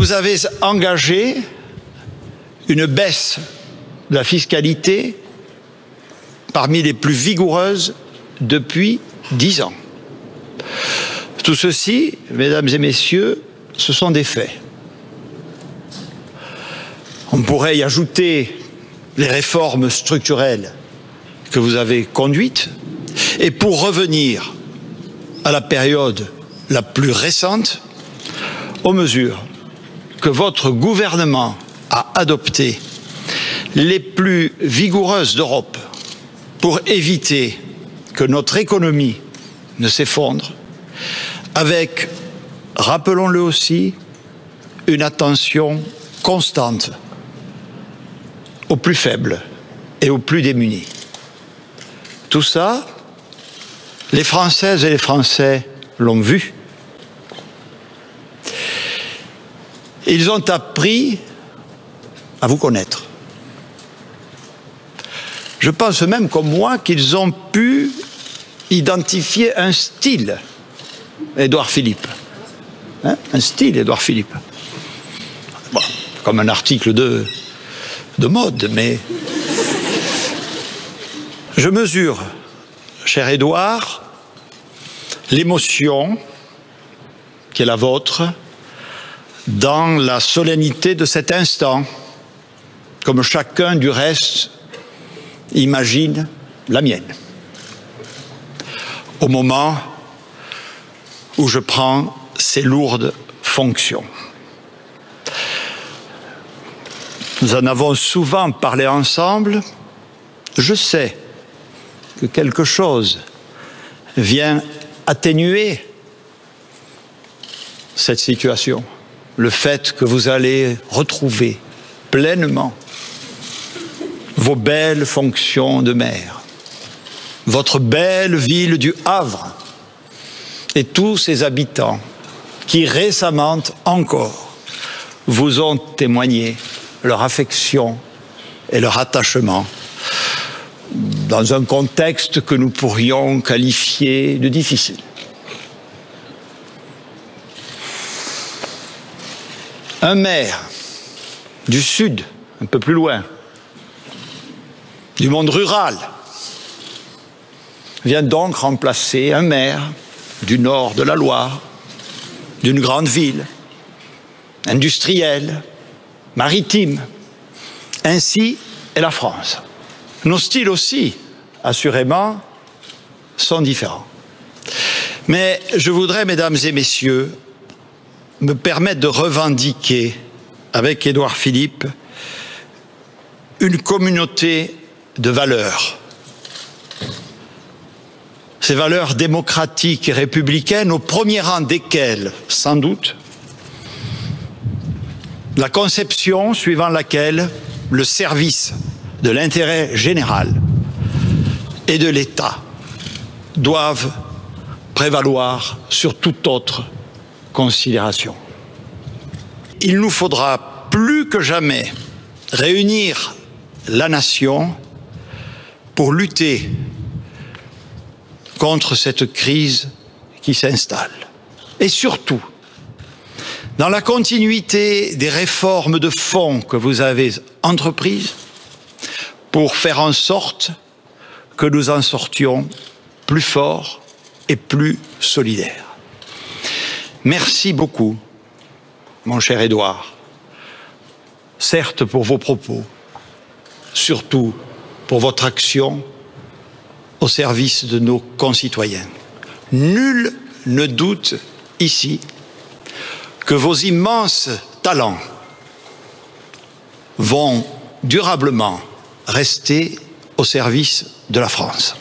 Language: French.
Vous avez engagé une baisse de la fiscalité parmi les plus vigoureuses depuis 10 ans. Tout ceci, mesdames et messieurs, ce sont des faits. On pourrait y ajouter les réformes structurelles que vous avez conduites. Et pour revenir à la période la plus récente, aux mesures que votre gouvernement a adoptées, les plus vigoureuses d'Europe, pour éviter que notre économie ne s'effondre, avec, rappelons-le aussi, une attention constante aux plus faibles et aux plus démunis. Tout ça, les Françaises et les Français l'ont vu. Ils ont appris à vous connaître. Je pense même comme moi qu'ils ont pu identifier un style Édouard Philippe. Un style Édouard Philippe. Bon, comme un article de mode, mais je mesure, cher Édouard, l'émotion qui est la vôtre dans la solennité de cet instant, comme chacun du reste imagine la mienne. Au moment où je prends ces lourdes fonctions. Nous en avons souvent parlé ensemble. Je sais que quelque chose vient atténuer cette situation. Le fait que vous allez retrouver pleinement vos belles fonctions de maire, votre belle ville du Havre et tous ses habitants qui récemment encore vous ont témoigné leur affection et leur attachement dans un contexte que nous pourrions qualifier de difficile. Un maire du Sud, un peu plus loin, du monde rural, vient donc remplacer un maire du nord de la Loire, d'une grande ville, industrielle, maritime. Ainsi est la France. Nos styles aussi, assurément, sont différents. Mais je voudrais, mesdames et messieurs, me permettre de revendiquer, avec Édouard Philippe, une communauté de valeurs. Ces valeurs démocratiques et républicaines, au premier rang desquelles, sans doute, la conception suivant laquelle le service de l'intérêt général et de l'État doivent prévaloir sur toute autre considération. Il nous faudra plus que jamais réunir la nation pour lutter contre cette crise qui s'installe. Et surtout, dans la continuité des réformes de fond que vous avez entreprises, pour faire en sorte que nous en sortions plus forts et plus solidaires. Merci beaucoup, mon cher Édouard, certes pour vos propos, surtout pour votre action au service de nos concitoyens. Nul ne doute ici que vos immenses talents vont durablement rester au service de la France.